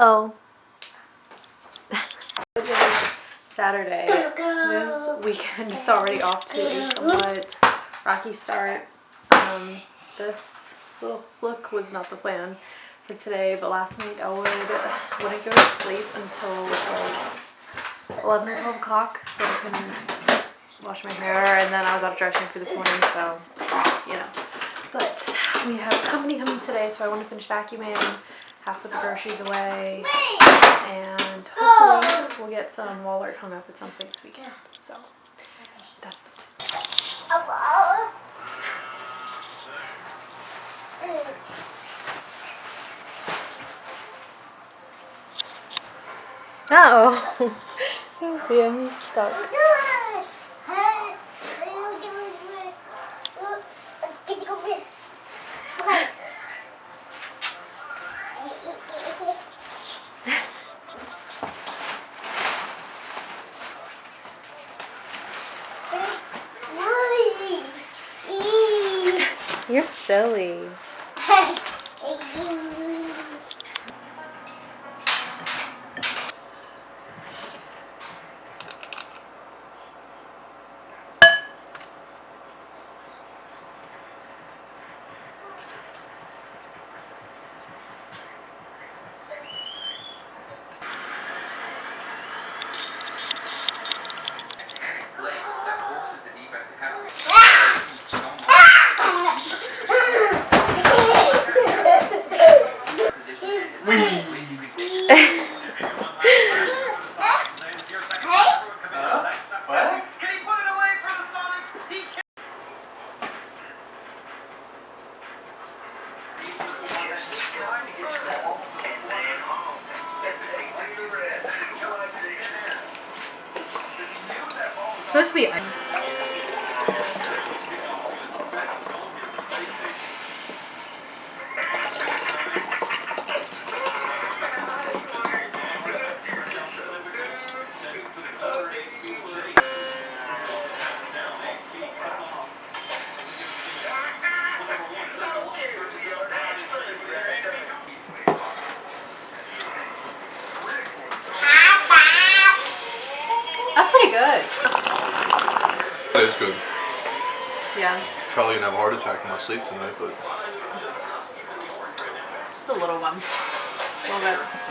Uh-oh. It is Saturday. This weekend is already off to a somewhat rocky start. This little look was not the plan for today, but last night I wouldn't go to sleep until like 11 or 12 o'clock so I couldn't wash my hair, and then I was out of dressing for this morning, so, you know. But we have company coming today, so I want to finish vacuuming, half of the groceries away, and hopefully we'll get some wall art hung up at some point this weekend. So, that's the plan. Uh-oh. You see him, he's stuck. You're silly. It's supposed to be. That's pretty good. That is good. Yeah. Probably gonna have a heart attack in my sleep tonight, but Just a little one. A little bit.